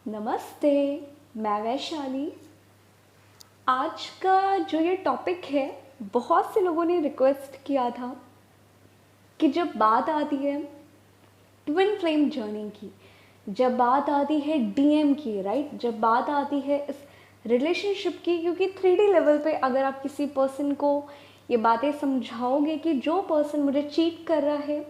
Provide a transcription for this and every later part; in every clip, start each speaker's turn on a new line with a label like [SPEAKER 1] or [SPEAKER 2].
[SPEAKER 1] नमस्ते। मैं वैशाली। आज का जो ये टॉपिक है, बहुत से लोगों ने रिक्वेस्ट किया था कि जब बात आती है ट्विन फ्लेम जर्नी की, जब बात आती है डीएम की, राइट, जब बात आती है इस रिलेशनशिप की, क्योंकि 3D लेवल पे अगर आप किसी पर्सन को ये बातें समझाओगे कि जो पर्सन मुझे चीट कर रहा है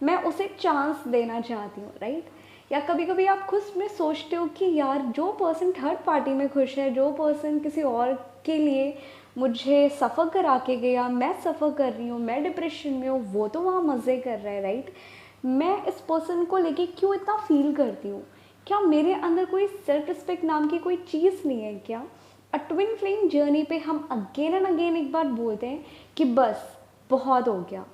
[SPEAKER 1] मैं उसे चांस देना चाहती हूँ, राइट, या कभी कभी आप खुद में सोचते हो कि यार जो पर्सन थर्ड पार्टी में खुश है, जो पर्सन किसी और के लिए मुझे सफ़र करा के गया, मैं सफ़र कर रही हूँ, मैं डिप्रेशन में हूँ, वो तो वहाँ मज़े कर रहा है, राइट, मैं इस पर्सन को लेके क्यों इतना फील करती हूँ? क्या मेरे अंदर कोई सेल्फ रिस्पेक्ट नाम की कोई चीज़ नहीं है क्या? ट्विन फ्लेम जर्नी पे हम अगेन एंड अगेन एक बार बोलते हैं कि बस बहुत हो गया,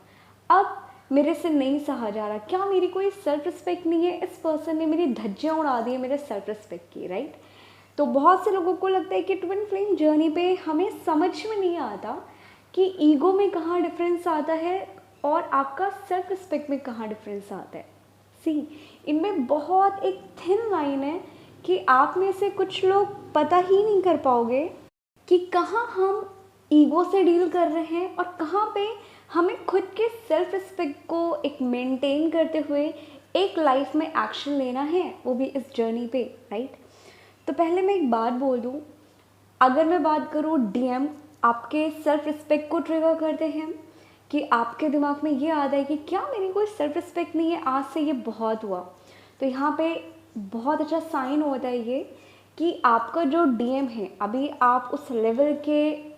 [SPEAKER 1] अब मेरे से नहीं सहा जा रहा। क्या मेरी कोई सेल्फ रिस्पेक्ट नहीं है? इस पर्सन ने मेरी धज्जियाँ उड़ा दी है मेरे सेल्फ रिस्पेक्ट की, राइट। तो बहुत से लोगों को लगता है कि ट्विन फ्लेम जर्नी पे हमें समझ में नहीं आता कि ईगो में कहाँ डिफरेंस आता है और आपका सेल्फ रिस्पेक्ट में कहाँ डिफरेंस आता है। सी, इनमें बहुत एक थिन लाइन है कि आप में से कुछ लोग पता ही नहीं कर पाओगे कि कहाँ हम ईगो से डील कर रहे हैं और कहाँ पे हमें खुद के सेल्फ रिस्पेक्ट को एक मेंटेन करते हुए एक लाइफ में एक्शन लेना है, वो भी इस जर्नी पे, राइट। तो पहले मैं एक बात बोल दूँ, अगर मैं बात करूँ डीएम आपके सेल्फ रिस्पेक्ट को ट्रिगर करते हैं कि आपके दिमाग में ये आता है कि क्या मेरी कोई सेल्फ रिस्पेक्ट नहीं है, आज से ये बहुत हुआ, तो यहाँ पे बहुत अच्छा साइन होता है ये कि आपका जो डीएम है अभी आप उस लेवल के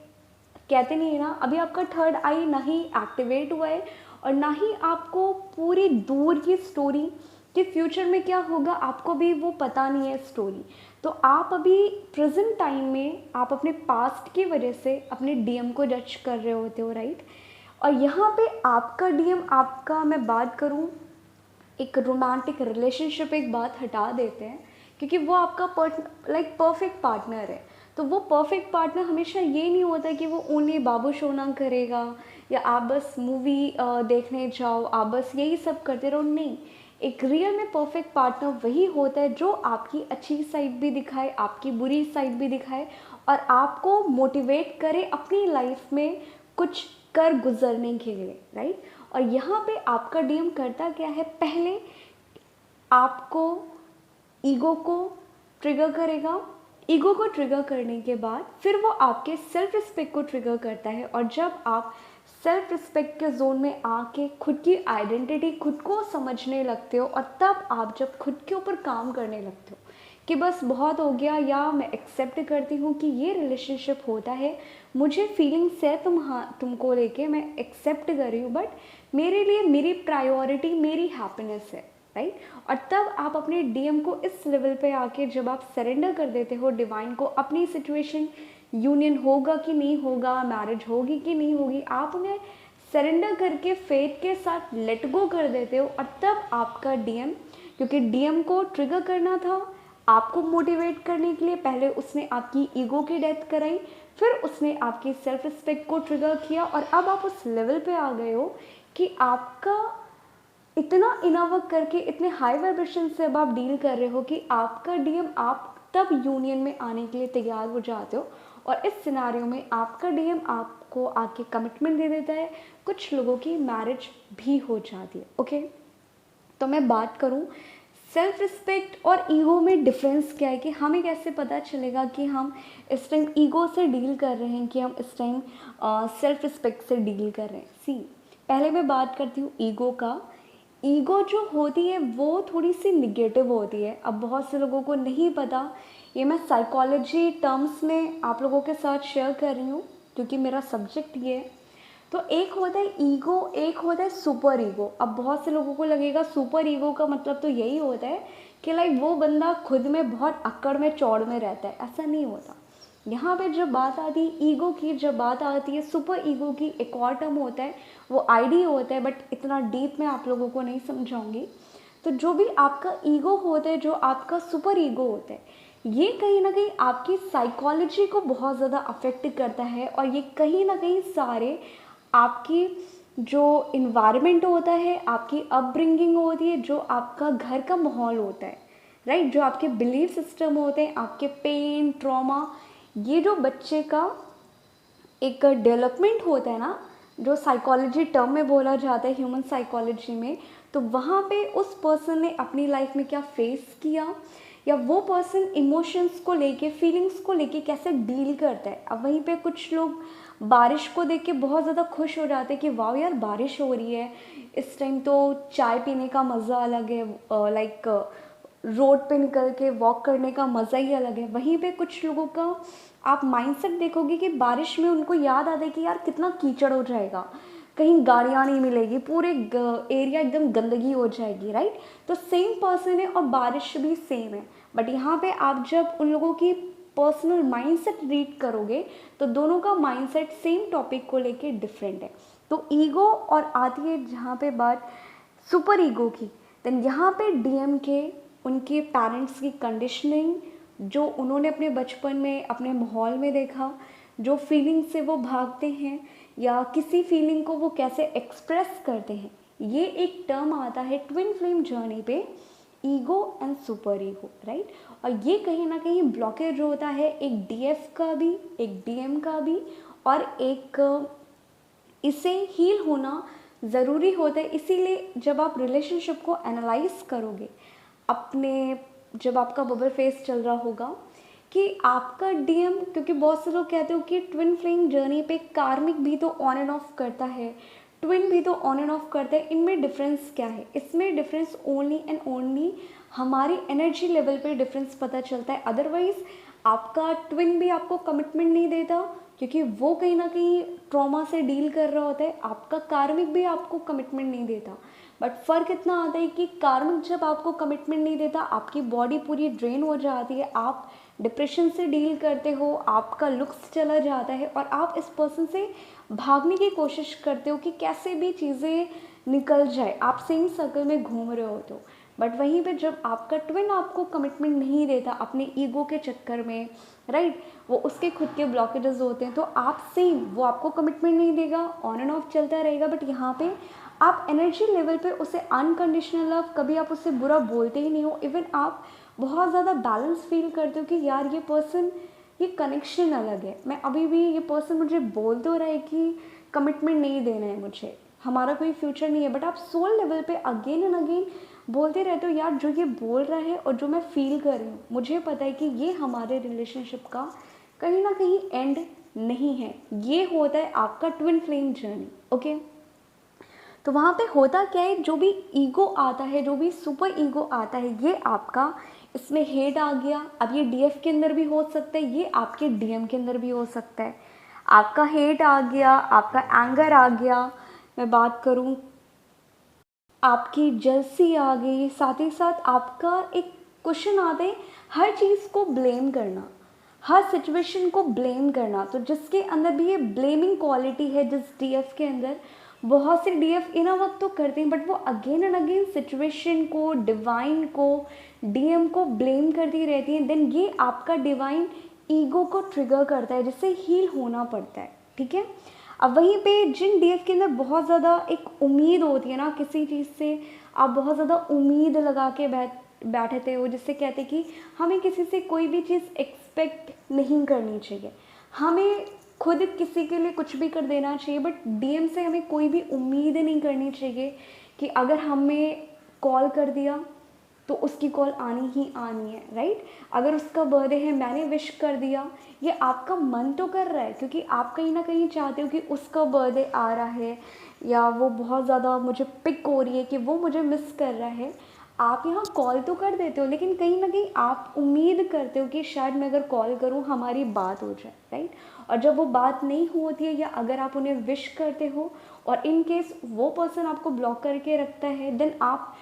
[SPEAKER 1] कहते नहीं है ना, अभी आपका थर्ड आई ना ही एक्टिवेट हुआ है और ना ही आपको पूरी दूर की स्टोरी कि फ्यूचर में क्या होगा आपको भी वो पता नहीं है स्टोरी। तो आप अभी प्रेजेंट टाइम में आप अपने पास्ट की वजह से अपने डीएम को जज कर रहे होते हो, राइट। और यहाँ पे आपका डीएम, आपका मैं बात करूँ एक रोमांटिक रिलेशनशिप, एक बात हटा देते हैं क्योंकि वो आपका परफेक्ट पार्टनर है। तो वो परफेक्ट पार्टनर हमेशा ये नहीं होता कि वो ओनली बाबू शोना करेगा या आप बस मूवी देखने जाओ, आप बस यही सब करते रहो, नहीं। एक रियल में परफेक्ट पार्टनर वही होता है जो आपकी अच्छी साइड भी दिखाए, आपकी बुरी साइड भी दिखाए और आपको मोटिवेट करे अपनी लाइफ में कुछ कर गुजरने के लिए, राइट। और यहाँ पे आपका डीएम करता क्या है, पहले आपको ईगो को ट्रिगर करेगा, ईगो को ट्रिगर करने के बाद फिर वो आपके सेल्फ रिस्पेक्ट को ट्रिगर करता है। और जब आप सेल्फ रिस्पेक्ट के जोन में आके खुद की आइडेंटिटी खुद को समझने लगते हो और तब आप जब खुद के ऊपर काम करने लगते हो कि बस बहुत हो गया, या मैं एक्सेप्ट करती हूँ कि ये रिलेशनशिप होता है, मुझे फीलिंग्स है तुमको लेके, मैं एक्सेप्ट कर रही हूँ, बट मेरे लिए मेरी प्रायोरिटी मेरी हैप्पीनेस है, राइट। और तब आप अपने डीएम को इस लेवल पे आके जब आप सरेंडर कर देते हो डिवाइन को, अपनी सिचुएशन, यूनियन होगा कि नहीं होगा, मैरिज होगी कि नहीं होगी, आप उन्हें सरेंडर करके फेथ के साथ लेट गो कर देते हो। और तब आपका डीएम, क्योंकि डीएम को ट्रिगर करना था आपको मोटिवेट करने के लिए, पहले उसने आपकी ईगो की डेथ कराई, फिर उसने आपकी सेल्फ रिस्पेक्ट को ट्रिगर किया और अब आप उस लेवल पे आ गए हो कि आपका इतना इनर वर्क करके इतने हाई वाइब्रेशन से अब आप डील कर रहे हो कि आपका डीएम आप तब यूनियन में आने के लिए तैयार हो जाते हो। और इस सिनारियो में आपका डीएम आपको आके कमिटमेंट दे देता है, कुछ लोगों की मैरिज भी हो जाती है, ओके। तो मैं बात करूं सेल्फ रिस्पेक्ट और ईगो में डिफरेंस क्या है, कि हमें कैसे पता चलेगा कि हम इस टाइम ईगो से डील कर रहे हैं कि हम इस टाइम सेल्फ रिस्पेक्ट से डील कर रहे हैं। सी, पहले मैं बात करती हूँ ईगो का। ईगो जो होती है वो थोड़ी सी निगेटिव होती है। अब बहुत से लोगों को नहीं पता, ये मैं साइकोलॉजी टर्म्स में आप लोगों के साथ शेयर कर रही हूँ क्योंकि मेरा सब्जेक्ट ये है। तो एक होता है ईगो, एक होता है सुपर ईगो। अब बहुत से लोगों को लगेगा सुपर ईगो का मतलब तो यही होता है कि लाइक वो बंदा खुद में बहुत अक्कड़ में चौड़ में रहता है, ऐसा नहीं होता। यहाँ पे जब बात आती है ईगो की, जब बात आती है सुपर ईगो की, एक और टर्म होता है, वो आईडी होता है, बट इतना डीप में आप लोगों को नहीं समझाऊंगी। तो जो भी आपका ईगो होता है, जो आपका सुपर ईगो होता है, ये कहीं ना कहीं आपकी साइकोलॉजी को बहुत ज़्यादा अफेक्ट करता है और ये कहीं ना कहीं सारे आपकी जो इन्वायरमेंट होता है, आपकी अपब्रिंगिंग होती है, जो आपका घर का माहौल होता है, राइट। जो आपके बिलीफ सिस्टम होते हैं, आपके पेन, ट्रॉमा, ये जो बच्चे का एक डेवलपमेंट होता है ना, जो साइकोलॉजी टर्म में बोला जाता है, ह्यूमन साइकोलॉजी में, तो वहाँ पे उस पर्सन ने अपनी लाइफ में क्या फेस किया, या वो पर्सन इमोशंस को लेके, फीलिंग्स को लेके कैसे डील करता है। अब वहीं पे कुछ लोग बारिश को देख के बहुत ज़्यादा खुश हो जाते हैं कि वाह यार बारिश हो रही है, इस टाइम तो चाय पीने का मज़ा अलग है, लाइक रोड पे निकल के वॉक करने का मज़ा ही अलग है। वहीं पे कुछ लोगों का आप माइंडसेट देखोगे कि बारिश में उनको याद आता है कि यार कितना कीचड़ हो जाएगा, कहीं गाड़ियाँ नहीं मिलेगी, पूरे एरिया एकदम गंदगी हो जाएगी, राइट। तो सेम पर्सन है और बारिश भी सेम है, बट यहाँ पे आप जब उन लोगों की पर्सनल माइंडसेट रीड करोगे तो दोनों का माइंडसेट सेम टॉपिक को लेके डिफरेंट है। तो ईगो और आती है जहाँ पे बात सुपर ईगो की, देन यहाँ पे डीएम के उनके पेरेंट्स की कंडीशनिंग, जो उन्होंने अपने बचपन में अपने माहौल में देखा, जो फीलिंग से वो भागते हैं या किसी फीलिंग को वो कैसे एक्सप्रेस करते हैं, ये एक टर्म आता है ट्विन फ्लेम जर्नी पे, ego and super ego, right. और ये कहीं ना कहीं ब्लॉकेज होता है एक डीएफ का भी, एक डीएम का भी, और एक इसे हील होना ज़रूरी होता है। इसीलिए जब आप रिलेशनशिप को एनालाइज करोगे अपने, जब आपका बबल फेस चल रहा होगा, कि आपका डीएम, क्योंकि बहुत से लोग कहते हो कि ट्विन फ्लेम जर्नी पे कार्मिक भी तो ऑन एंड ऑफ करता है, ट्विन भी तो ऑन एंड ऑफ करता है, इनमें डिफरेंस क्या है? इसमें डिफरेंस ओनली एंड ओनली हमारी एनर्जी लेवल पे डिफरेंस पता चलता है। अदरवाइज आपका ट्विन भी आपको कमिटमेंट नहीं देता, क्योंकि वो कहीं ना कहीं ट्रॉमा से डील कर रहा होता है। आपका कार्मिक भी आपको कमिटमेंट नहीं देता, बट फ़र्क इतना आता है कि कार्मिक जब आपको कमिटमेंट नहीं देता, आपकी बॉडी पूरी ड्रेन हो जाती है, आप डिप्रेशन से डील करते हो, आपका लुक्स चला जाता है और आप इस पर्सन से भागने की कोशिश करते हो कि कैसे भी चीज़ें निकल जाए, आप सेम सर्कल में घूम रहे हो। तो बट वहीं पे जब आपका ट्विन आपको कमिटमेंट नहीं देता अपने ईगो के चक्कर में, राइट, वो उसके खुद के ब्लॉकेजेस होते हैं, तो आप सेम, वो आपको कमिटमेंट नहीं देगा, ऑन एंड ऑफ चलता रहेगा, बट यहाँ पे आप एनर्जी लेवल पे उसे अनकंडीशनल लव, कभी आप उससे बुरा बोलते ही नहीं हो, इवन आप बहुत ज़्यादा बैलेंस फील करते हो कि यार ये पर्सन, ये कनेक्शन अलग है, मैं अभी भी, ये पर्सन मुझे बोल तो रहा है कि कमिटमेंट नहीं देना है मुझे, हमारा कोई फ्यूचर नहीं है, बट आप सोल लेवल पे अगेन एंड अगेन बोलते रहते हो यार जो ये बोल रहा है और जो मैं फील कर रही हूँ, मुझे पता है कि ये हमारे रिलेशनशिप का कहीं ना कहीं एंड नहीं है। ये होता है आपका ट्विन फ्लेम जर्नी, ओके। तो वहाँ पे होता क्या है, जो भी ईगो आता है, जो भी सुपर ईगो आता है, ये आपका, इसमें हेट आ गया। अब ये डीएफ के अंदर भी हो सकता है, ये आपके डीएम के अंदर भी हो सकता है। आपका हेट आ गया, आपका एंगर आ गया, मैं बात करूँ आपकी जलसी आ गई, साथ ही साथ आपका एक क्वेश्चन आता है हर चीज़ को ब्लेम करना, हर सिचुएशन को ब्लेम करना। तो जिसके अंदर भी ये ब्लेमिंग क्वालिटी है, जिस डीएफ के अंदर, बहुत से डीएफ इन वक्त तो करते हैं, बट वो अगेन एंड अगेन सिचुएशन को, डिवाइन को, डीएम को ब्लेम करती रहती हैं। देन ये आपका डिवाइन ईगो को ट्रिगर करता है, जिससे हील होना पड़ता है, ठीक है। अब वहीं पे जिन डीएफ के अंदर बहुत ज़्यादा एक उम्मीद होती है ना किसी चीज़ से, आप बहुत ज़्यादा उम्मीद लगा के बैठते हो, जिससे कहते कि हमें किसी से कोई भी चीज़ एक्सपेक्ट नहीं करनी चाहिए, हमें खुद किसी के लिए कुछ भी कर देना चाहिए, बट डीएम से हमें कोई भी उम्मीद नहीं करनी चाहिए कि अगर हमें कॉल कर दिया तो उसकी कॉल आनी ही आनी है, राइट। अगर उसका बर्थडे है, मैंने विश कर दिया, ये आपका मन तो कर रहा है, क्योंकि आप कहीं ना कहीं चाहते हो कि उसका बर्थडे आ रहा है, या वो बहुत ज़्यादा मुझे पिक हो रही है कि वो मुझे मिस कर रहा है, आप यहाँ कॉल तो कर देते हो, लेकिन कहीं ना कहीं आप उम्मीद करते हो कि शायद मैं अगर कॉल करूँ हमारी बात हो जाए, राइट। और जब वो बात नहीं होती है, या अगर आप उन्हें विश करते हो और इन केस वो पर्सन आपको ब्लॉक करके रखता है, देन आप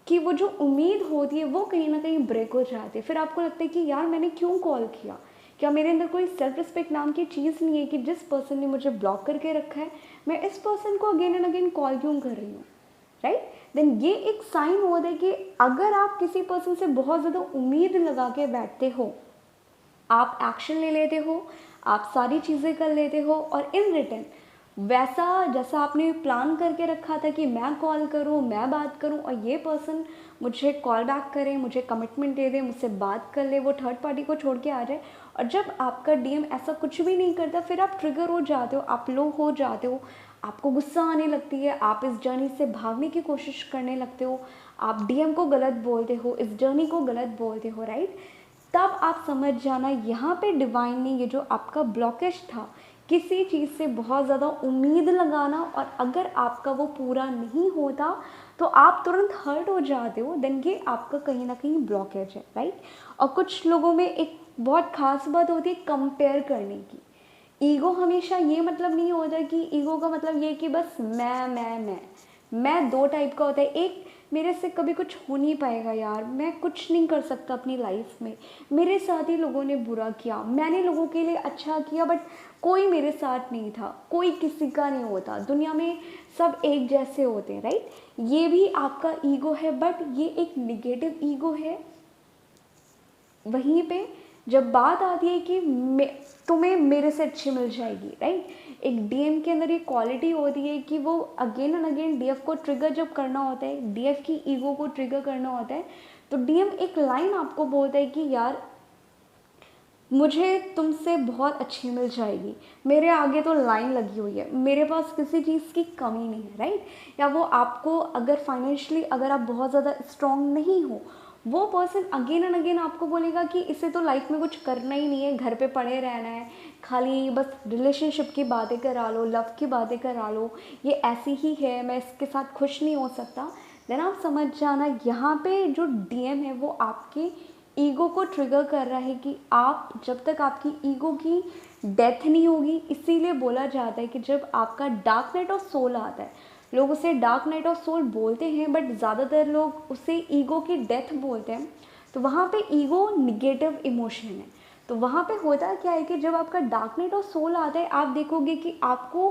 [SPEAKER 1] कि वो जो उम्मीद होती है वो कहीं ना कहीं ब्रेक हो जाती है। फिर आपको लगता है कि यार मैंने क्यों कॉल किया, क्या मेरे अंदर कोई सेल्फ रिस्पेक्ट नाम की चीज़ नहीं है कि जिस पर्सन ने मुझे ब्लॉक करके रखा है, मैं इस पर्सन को अगेन एंड अगेन कॉल क्यों कर रही हूँ, राइट। देन ये एक साइन होता है कि अगर आप किसी पर्सन से बहुत ज़्यादा उम्मीद लगा के बैठते हो, आप एक्शन ले लेते हो, आप सारी चीज़ें कर लेते हो, और इन रिटर्न वैसा जैसा आपने प्लान करके रखा था कि मैं कॉल करूँ, मैं बात करूँ और ये पर्सन मुझे कॉल बैक करे, मुझे कमिटमेंट दे दे, मुझसे बात कर ले, वो थर्ड पार्टी को छोड़ के आ जाए, और जब आपका डीएम ऐसा कुछ भी नहीं करता, फिर आप ट्रिगर हो जाते हो, आप लो हो जाते हो, आपको गुस्सा आने लगती है, आप इस जर्नी से भागने की कोशिश करने लगते हो, आप डीएम को गलत बोलते हो, इस जर्नी को गलत बोलते हो, राइट। तब आप समझ जाना यहाँ पे डिवाइन ने ये जो आपका ब्लॉकेज था, किसी चीज़ से बहुत ज़्यादा उम्मीद लगाना, और अगर आपका वो पूरा नहीं होता तो आप तुरंत हर्ट हो जाते हो, देन ये आपका कहीं ना कहीं ब्लॉकेज है, राइट। और कुछ लोगों में एक बहुत खास बात होती है कंपेयर करने की। ईगो हमेशा ये मतलब नहीं होता कि ईगो का मतलब ये कि बस मैं दो टाइप का होता है। एक, मेरे से कभी कुछ हो नहीं पाएगा यार, मैं कुछ नहीं कर सकता अपनी लाइफ में, मेरे साथ ही लोगों ने बुरा किया, मैंने लोगों के लिए अच्छा किया बट कोई मेरे साथ नहीं था, कोई किसी का नहीं होता, दुनिया में सब एक जैसे होते हैं, राइट। ये भी आपका ईगो है, बट ये एक निगेटिव ईगो है। वहीं पे जब बात आती है कि तुम्हें मेरे से अच्छी मिल जाएगी, राइट। एक डीएम के अंदर ये क्वालिटी होती है कि वो अगेन एंड अगेन डीएफ को ट्रिगर जब करना होता है, डीएफ की ईगो को ट्रिगर करना होता है, तो डीएम एक लाइन आपको बोलता है कि यार मुझे तुमसे बहुत अच्छी मिल जाएगी, मेरे आगे तो लाइन लगी हुई है, मेरे पास किसी चीज़ की कमी नहीं है, राइट। या वो आपको अगर फाइनेंशियली अगर आप बहुत ज़्यादा स्ट्रॉन्ग नहीं हो, वो पर्सन अगेन एंड अगेन आपको बोलेगा कि इसे तो लाइफ में कुछ करना ही नहीं है, घर पे पड़े रहना है, खाली बस रिलेशनशिप की बातें करा लो, लव की बातें करा लो, ये ऐसी ही है, मैं इसके साथ खुश नहीं हो सकता। देन आप समझ जाना यहाँ पे जो डीएम है वो आपके ईगो को ट्रिगर कर रहा है कि आप जब तक आपकी ईगो की डेथ नहीं होगी, इसीलिए बोला जाता है कि जब आपका डार्क नाइट ऑफ सोल आता है, लोग उसे डार्क नाइट ऑफ सोल बोलते हैं बट ज़्यादातर लोग उसे ईगो की डेथ बोलते हैं। तो वहाँ पे ईगो निगेटिव इमोशन है। तो वहाँ पे होता क्या है कि जब आपका डार्क नाइट ऑफ सोल आता है, आप देखोगे कि आपको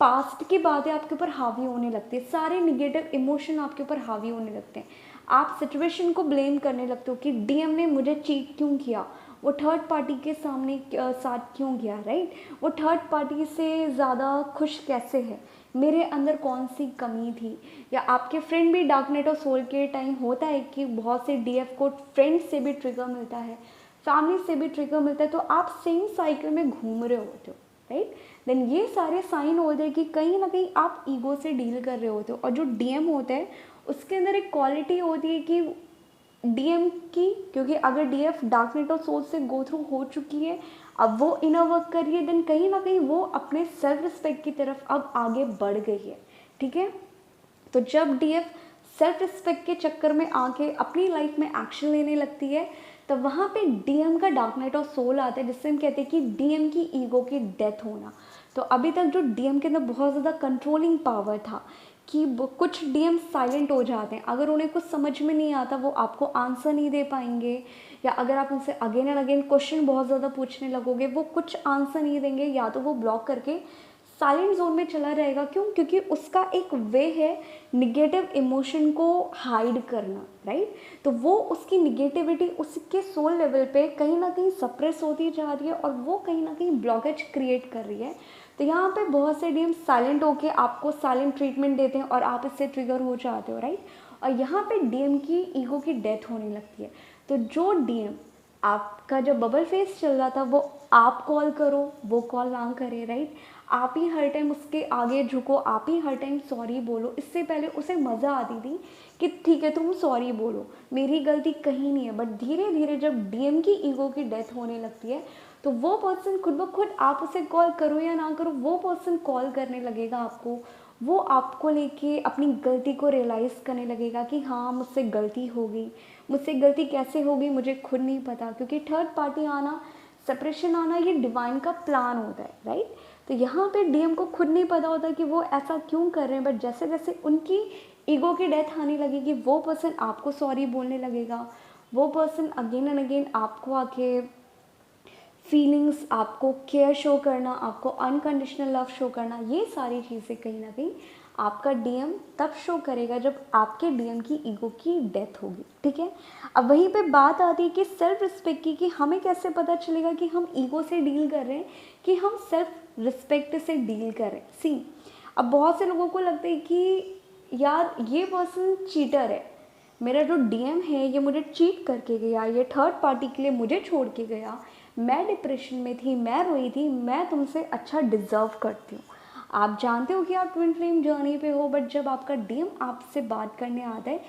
[SPEAKER 1] पास्ट की बातें आपके ऊपर हावी होने लगती है, सारे निगेटिव इमोशन आपके ऊपर हावी होने लगते हैं, आप सिचुएशन को ब्लेम करने लगते हो कि डीएम ने मुझे चीट क्यों किया, वो थर्ड पार्टी के सामने साथ क्यों गया, राइट, वो थर्ड पार्टी से ज़्यादा खुश कैसे है, मेरे अंदर कौन सी कमी थी। या आपके फ्रेंड भी डार्क नाइट और सोल के टाइम होता है कि बहुत से डीएफ को फ्रेंड से भी ट्रिगर मिलता है, फैमिली से भी ट्रिगर मिलता है, तो आप सेम साइकिल में घूम रहे होते हो, राइट। देन ये सारे साइन होते हैं कि कहीं ना कहीं आप ईगो से डील कर रहे होते हो। और जो डीएम होता है उसके अंदर एक क्वालिटी होती है कि डीएम की, क्योंकि अगर DF dark night of soul से गो थ्रू हो चुकी है, अब वो इनर वर्क कर रही है, देन कहीं ना कहीं वो अपने सेल्फ रिस्पेक्ट की तरफ अब आगे बढ़ गई है, ठीक है। तो जब डीएफ सेल्फ रिस्पेक्ट के चक्कर में आके अपनी लाइफ में एक्शन लेने लगती है, तो वहाँ पे डीएम का डार्क नाइट ऑफ सोल आता है, जिससे हम कहते हैं कि डीएम की ईगो की डेथ होना। तो अभी तक जो डीएम के अंदर बहुत ज़्यादा कंट्रोलिंग पावर था कि कुछ डीएम साइलेंट हो जाते हैं, अगर उन्हें कुछ समझ में नहीं आता वो आपको आंसर नहीं दे पाएंगे, या अगर आप उनसे अगेन एंड अगेन क्वेश्चन बहुत ज़्यादा पूछने लगोगे वो कुछ आंसर नहीं देंगे, या तो वो ब्लॉक करके साइलेंट जोन में चला रहेगा। क्यों? क्योंकि उसका एक वे है निगेटिव इमोशन को हाइड करना, राइट। तो वो उसकी निगेटिविटी उसके सोल लेवल पे कहीं ना कहीं सप्रेस होती जा रही है और वो कहीं ना कहीं ब्लॉकेज क्रिएट कर रही है। तो यहाँ पे बहुत से डीएम साइलेंट होके आपको साइलेंट ट्रीटमेंट देते हैं और आप इससे ट्रिगर हो जाते हो, राइट। और यहाँ पे डीएम की ईगो की डेथ होने लगती है। तो जो डीएम आपका जब बबल फेस चल रहा था, वो आप कॉल करो वो कॉल ना करे, राइट, आप ही हर टाइम उसके आगे झुको, आप ही हर टाइम सॉरी बोलो। इससे पहले उसे मज़ा आती थी कि ठीक है तुम सॉरी बोलो, मेरी गलती कहीं नहीं है, बट धीरे धीरे जब डीएम की ईगो की डेथ होने लगती है तो वो पर्सन खुद ब खुद, आप उसे कॉल करो या ना करो, वो पर्सन कॉल करने लगेगा आपको, वो आपको लेके अपनी गलती को रियलाइज़ करने लगेगा कि हाँ मुझसे गलती हो गई। मुझसे गलती कैसे होगी मुझे खुद नहीं पता, क्योंकि थर्ड पार्टी आना, सेपरेशन आना, ये डिवाइन का प्लान होता है, राइट। तो यहाँ पे डीएम को खुद नहीं पता होता कि वो ऐसा क्यों कर रहे हैं, बट जैसे जैसे उनकी ईगो की डेथ आने लगेगी वो पर्सन आपको सॉरी बोलने लगेगा, वो पर्सन अगेन एंड अगेन आपको आके फीलिंग्स, आपको केयर शो करना, आपको अनकंडीशनल लव शो करना, ये सारी चीज़ें कहीं ना कहीं आपका डीएम तब शो करेगा जब आपके डीएम की ईगो की डेथ होगी, ठीक है। अब वहीं पे बात आती है कि सेल्फ रिस्पेक्ट की, कि हमें कैसे पता चलेगा कि हम ईगो से डील कर रहे हैं कि हम सेल्फ रिस्पेक्ट से डील कर रहे हैं। सी, अब बहुत से लोगों को लगता है कि यार ये पर्सन चीटर है, मेरा जो डीएम है ये मुझे चीट करके गया, ये थर्ड पार्टी के लिए मुझे छोड़ के गया, मैं डिप्रेशन में थी, मैं रोई थी, मैं तुमसे अच्छा डिज़र्व करती हूँ। आप जानते हो कि आप ट्विन फ्लेम जर्नी पे हो, बट जब आपका डीएम आपसे बात करने आता है,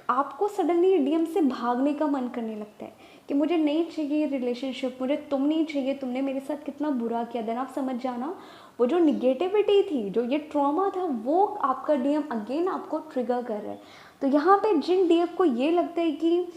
[SPEAKER 1] आपको सडनली डीएम से भागने का मन करने लगता है कि मुझे नहीं चाहिए रिलेशनशिप, मुझे तुम नहीं चाहिए, तुमने मेरे साथ कितना बुरा किया। देन आप समझ जाना वो जो निगेटिविटी थी, जो ये ट्रॉमा था, वो आपका डीएम अगेन आपको ट्रिगर कर रहा है। तो यहाँ पे जिन डीएम को ये लगता है कि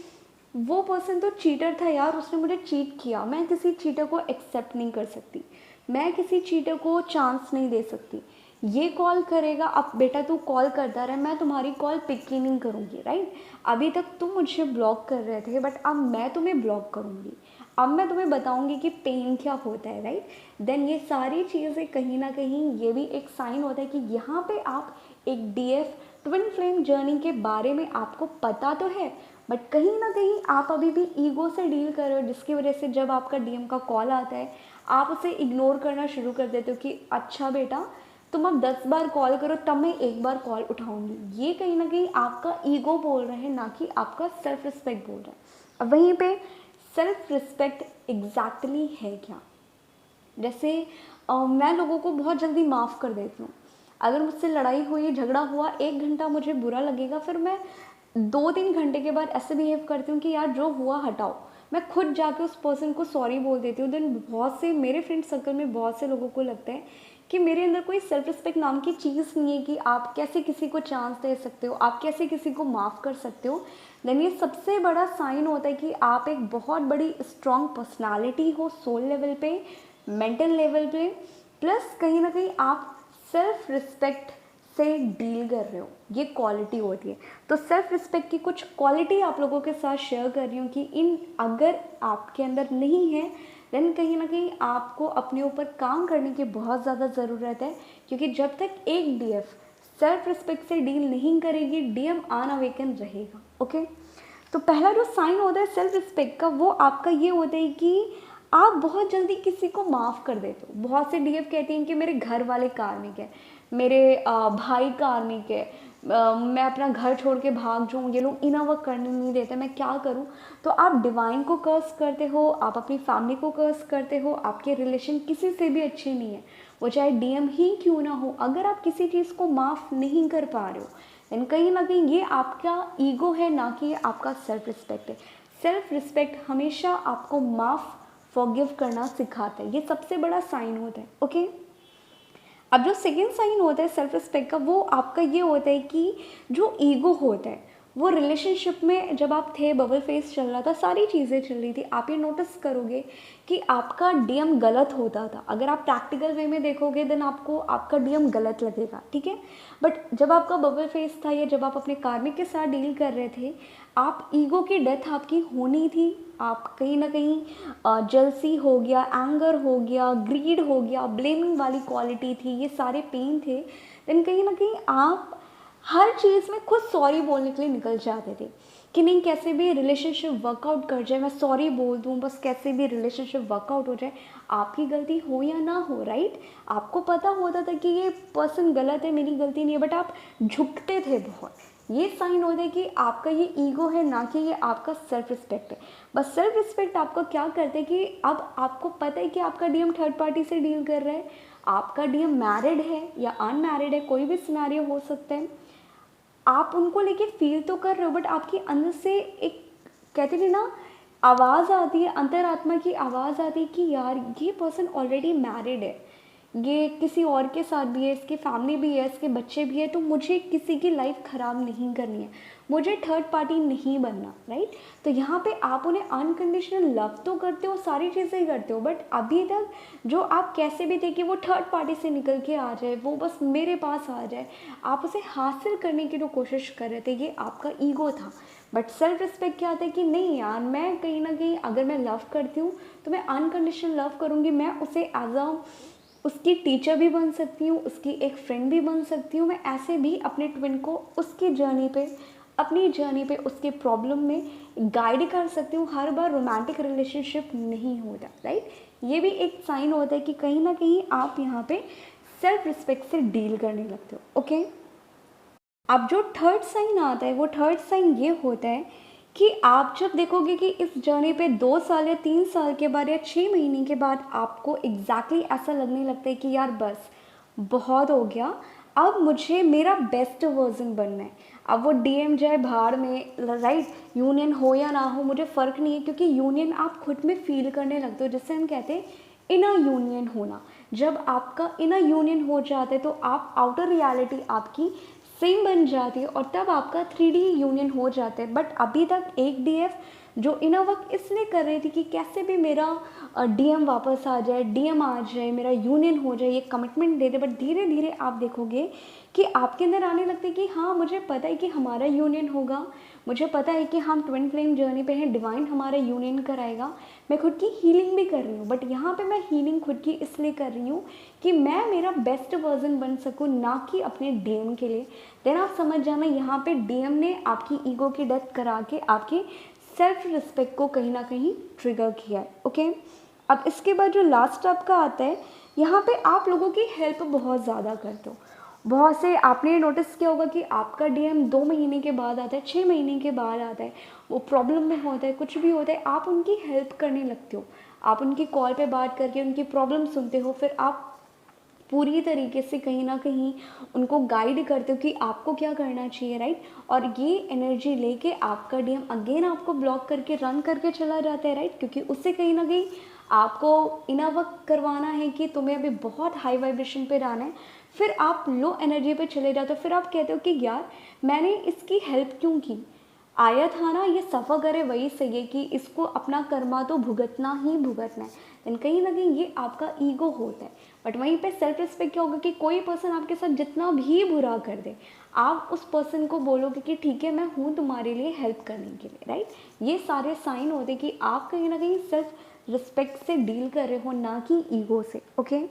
[SPEAKER 1] वो पर्सन तो चीटर था यार, उसने मुझे चीट किया, मैं किसी चीटर को एक्सेप्ट नहीं कर सकती, मैं किसी चीटर को चांस नहीं दे सकती, ये कॉल करेगा, अब बेटा तू कॉल करता रहे, मैं तुम्हारी कॉल पिक ही नहीं करूँगी, राइट। अभी तक तुम मुझे ब्लॉक कर रहे थे, बट अब मैं तुम्हें ब्लॉक करूँगी, अब मैं तुम्हें बताऊँगी कि पेन क्या होता है, राइट। देन ये सारी चीज़ें कहीं ना कहीं ये भी एक साइन होता है कि यहाँ पे आप एक डीएफ ट्विन फ्लेम जर्नी के बारे में आपको पता तो है, बट कहीं ना कहीं आप अभी भी ईगो से डील कर रहे हो, जिसकी वजह से जब आपका डीएम का कॉल आता है आप उसे इग्नोर करना शुरू कर देते हो कि अच्छा बेटा तुम अब 10 बार कॉल करो तब मैं एक बार कॉल उठाऊंगी। ये कहीं ना कहीं आपका ईगो बोल रहा है, ना कि आपका सेल्फ रिस्पेक्ट बोल रहा है। अब वहीं पे सेल्फ रिस्पेक्ट एग्जैक्टली है क्या? जैसे मैं लोगों को बहुत जल्दी माफ़ कर देती हूँ। अगर मुझसे लड़ाई हुई, झगड़ा हुआ, 1 घंटा मुझे बुरा लगेगा, फिर मैं 2-3 घंटे के बाद ऐसे बिहेव करती हूँ कि यार जो हुआ हटाओ, मैं खुद जाके उस पर्सन को सॉरी बोल देती हूँ। देन बहुत से मेरे फ्रेंड सर्कल में बहुत से लोगों को लगता है कि मेरे अंदर कोई सेल्फ रिस्पेक्ट नाम की चीज़ नहीं है, कि आप कैसे किसी को चांस दे सकते हो, आप कैसे किसी को माफ़ कर सकते हो। देन ये सबसे बड़ा साइन होता है कि आप एक बहुत बड़ी स्ट्रॉन्ग पर्सनालिटी हो, सोल लेवल पे, मेंटल लेवल पे, प्लस कहीं ना कहीं आप सेल्फ रिस्पेक्ट से डील कर रहे हो, ये क्वालिटी होती है। तो सेल्फ रिस्पेक्ट की कुछ क्वालिटी आप लोगों के साथ शेयर कर रही हूँ कि इन अगर आपके अंदर नहीं है देन कहीं ना कहीं आपको अपने ऊपर काम करने की बहुत ज़्यादा ज़रूरत है, क्योंकि जब तक एक डीएफ सेल्फ रिस्पेक्ट से डील नहीं करेगी डीएम अनअवेकन रहेगा। ओके, तो पहला जो साइन होता है सेल्फ रिस्पेक्ट का, वो आपका ये होता है कि आप बहुत जल्दी किसी को माफ़ कर देते हो। बहुत से डीएफ कहते हैं कि मेरे घर वाले कार्मिक है, मेरे भाई कार्मिक है, मैं अपना घर छोड़ के भाग जाऊँ, ये लोग इना वर्क करने नहीं देते, मैं क्या करूँ। तो आप डिवाइन को कर्स करते हो, आप अपनी फैमिली को कर्स करते हो, आपके रिलेशन किसी से भी अच्छे नहीं है, वो चाहे डीएम ही क्यों ना हो। अगर आप किसी चीज़ को माफ़ नहीं कर पा रहे हो देन कहीं ना कहीं ये आपका ईगो है, ना कि आपका सेल्फ रिस्पेक्ट है। सेल्फ रिस्पेक्ट हमेशा आपको माफ़ फॉरगिव करना सिखाता है, ये सबसे बड़ा साइन होता है। ओके, अब जो सेकेंड साइन होता है सेल्फ रिस्पेक्ट का, वो आपका ये होता है कि जो ईगो होता है वो रिलेशनशिप में जब आप थे, बबल फेस चल रहा था, सारी चीज़ें चल रही थी, आप ये नोटिस करोगे कि आपका डीएम गलत होता था। अगर आप प्रैक्टिकल वे में देखोगे देन आपको आपका डीएम गलत लगेगा, ठीक है। बट जब आपका बबल फेस था या जब आप अपने कार्मिक के साथ डील कर रहे थे, आप ईगो की डेथ आपकी होनी थी। आप कहीं ना कहीं जलसी हो गया, एंगर हो गया, ग्रीड हो गया, ब्लेमिंग वाली क्वालिटी थी, ये सारे पेन थे। देन कहीं ना कहीं आप हर चीज़ में खुद सॉरी बोलने के लिए निकल जाते थे कि नहीं कैसे भी रिलेशनशिप वर्कआउट कर जाए, मैं सॉरी बोल दूँ, बस कैसे भी रिलेशनशिप वर्कआउट हो जाए, आपकी गलती हो या ना हो, राइट। आपको पता होता था कि ये पर्सन गलत है, मेरी गलती नहीं है, बट आप झुकते थे बहुत। ये साइन होता है कि आपका ये ईगो है, ना कि ये आपका सेल्फ रिस्पेक्ट है। बस सेल्फ रिस्पेक्ट आपका क्या करते हैं कि अब आपको पता है कि आपका डीएम थर्ड पार्टी से डील कर रहा है, आपका डीएम मैरिड है या अनमैरिड है, कोई भी सिनेरियो हो सकता है, आप उनको लेके फील तो कर रहे हो, बट आपके अंदर से एक कहते थे ना आवाज़ आती है, अंतरात्मा की आवाज़ आती है कि यार ये पर्सन ऑलरेडी मैरिड है, ये किसी और के साथ भी है, इसकी फैमिली भी है, इसके बच्चे भी है, तो मुझे किसी की लाइफ ख़राब नहीं करनी है, मुझे थर्ड पार्टी नहीं बनना, राइट। तो यहाँ पे आप उन्हें अनकंडीशनल लव तो करते हो, सारी चीज़ें करते हो, बट अभी तक जो आप कैसे भी थे कि वो थर्ड पार्टी से निकल के आ जाए, वो बस मेरे पास आ जाए, आप उसे हासिल करने की जो कोशिश कर रहे थे, ये आपका ईगो था। बट सेल्फ रिस्पेक्ट क्या आता है कि नहीं यार, मैं कहीं ना कहीं अगर मैं लव करती हूँ तो मैं अनकंडीशनल लव करूँगी, मैं उसे एज अ उसकी टीचर भी बन सकती हूँ, उसकी एक फ्रेंड भी बन सकती हूँ। मैं ऐसे भी अपने ट्विन को उसकी जर्नी पे, अपनी जर्नी पे, उसके प्रॉब्लम में गाइड कर सकती हूँ। हर बार रोमांटिक रिलेशनशिप नहीं होता, राइट। ये भी एक साइन होता है कि कहीं ना कहीं आप यहाँ पे सेल्फ रिस्पेक्ट से डील करने लगते हो, ओके। अब जो थर्ड साइन आता है, वो थर्ड साइन ये होता है कि आप जब देखोगे कि इस जर्नी पे 2 साल या 3 साल के बाद या 6 महीने के बाद आपको एग्जैक्टली ऐसा लगने लगता है कि यार बस बहुत हो गया, अब मुझे मेरा बेस्ट वर्जन बनना है। अब वो डीएम जाए भाड़ में, राइट, यूनियन हो या ना हो मुझे फ़र्क नहीं है, क्योंकि यूनियन आप खुद में फील करने लगते हो, जिससे हम कहते हैं इनर यूनियन होना। जब आपका इनर यूनियन हो जाता है तो आप आउटर रियलिटी आपकी सेम बन जाती है और तब आपका 3D यूनियन हो जाता है। बट अभी तक एक डीएफ जो इनर वर्क इसलिए कर रही थी कि कैसे भी मेरा डीएम वापस आ जाए, डीएम आ जाए, मेरा यूनियन हो जाए, ये कमिटमेंट दे दे। बट धीरे धीरे आप देखोगे कि आपके अंदर आने लगता है कि हाँ मुझे पता है कि हमारा यूनियन होगा, मुझे पता है कि हम ट्विन फ्लेम जर्नी पे हैं, डिवाइन हमारा यूनियन कराएगा। मैं खुद की हीलिंग भी कर रही हूँ, बट यहाँ पे मैं हीलिंग खुद की इसलिए कर रही हूँ कि मैं मेरा बेस्ट वर्जन बन सकूँ, ना कि अपने डीएम के लिए। देन आप समझ जाना यहाँ पे डीएम ने आपकी ईगो की डेथ करा के आपकी सेल्फ रिस्पेक्ट को कहीं ना कहीं ट्रिगर किया है, ओके। अब इसके बाद जो लास्ट आपका आता है, यहाँ पे आप लोगों की हेल्प बहुत ज़्यादा करते हो। बहुत से आपने नोटिस किया होगा कि आपका डीएम 2 महीने के बाद आता है, 6 महीने के बाद आता है, वो प्रॉब्लम में होता है, कुछ भी होता है, आप उनकी हेल्प करने लगते हो। आप उनकी कॉल पे बात करके उनकी प्रॉब्लम सुनते हो, फिर आप पूरी तरीके से कहीं ना कहीं उनको गाइड करते हो कि आपको क्या करना चाहिए, राइट। और ये एनर्जी लेके आपका डीएम अगेन आपको ब्लॉक करके रन करके चला जाता है, राइट, क्योंकि उससे कहीं ना कहीं आपको इनर वर्क करवाना है कि तुम्हें अभी बहुत हाई वाइब्रेशन पे रहना है। फिर आप लो एनर्जी पे चले जाते हो, फिर आप कहते हो कि यार मैंने इसकी हेल्प क्यों की, आया था ना, ये सफ़र करे वही सही है कि इसको अपना कर्मा तो भुगतना ही भुगतना है। देन कहीं ना कहीं ये आपका ईगो होता है। बट वहीं पे सेल्फ रिस्पेक्ट क्या होगा कि कोई पर्सन आपके साथ जितना भी बुरा कर दे, आप उस पर्सन को बोलोगे कि ठीक है मैं हूँ तुम्हारे लिए हेल्प करने के लिए, राइट। ये सारे साइन होते कि आप कहीं ना कहीं सेल्फ रिस्पेक्ट से डील कर रहे हो, ना कि ईगो से, ओके।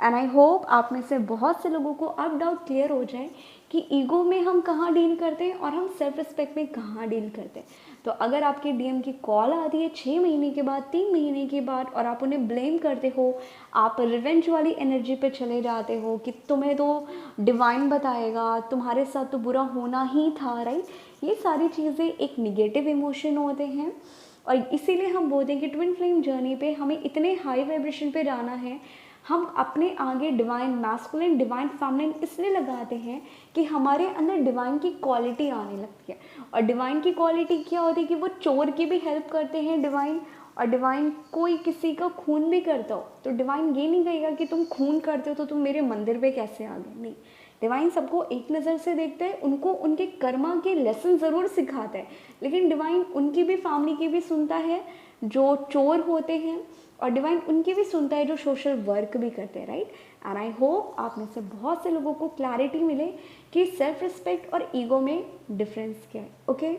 [SPEAKER 1] एंड आई होप आप में से बहुत से लोगों को अब डाउट क्लियर हो जाए कि ईगो में हम कहाँ डील करते हैं और हम सेल्फ रिस्पेक्ट में कहाँ डील करते हैं। तो अगर आपके डीएम की कॉल आती है 6 महीने के बाद, 3 महीने के बाद, और आप उन्हें ब्लेम करते हो, आप रिवेंज वाली एनर्जी पे चले जाते हो कि तुम्हें तो डिवाइन बताएगा, तुम्हारे साथ तो बुरा होना ही था, राइट। ये सारी चीज़ें एक निगेटिव इमोशन होते हैं और इसीलिए हम बोलते हैं कि ट्विन फ्लेम जर्नी पे हमें इतने हाई वाइब्रेशन पे जाना है। हम अपने आगे डिवाइन मैस्कुलिन, डिवाइन फेमिनिन इसलिए लगाते हैं कि हमारे अंदर डिवाइन की क्वालिटी आने लगती है। और डिवाइन की क्वालिटी क्या होती है कि वो चोर की भी हेल्प करते हैं डिवाइन, और डिवाइन कोई किसी का खून भी करता हो तो डिवाइन ये नहीं कहेगा कि तुम खून करते हो तो तुम मेरे मंदिर पे कैसे आ गए, नहीं। डिवाइन सबको एक नज़र से देखता है, उनको उनके कर्मा के लेसन ज़रूर सिखाता है, लेकिन डिवाइन उनकी भी फैमिली की भी सुनता है जो चोर होते हैं, और डिवाइन उनकी भी सुनता है जो सोशल वर्क भी करते हैं, राइट। एंड आई होप आप में से बहुत से लोगों को क्लैरिटी मिले कि सेल्फ रिस्पेक्ट और ईगो में डिफरेंस क्या है, ओके।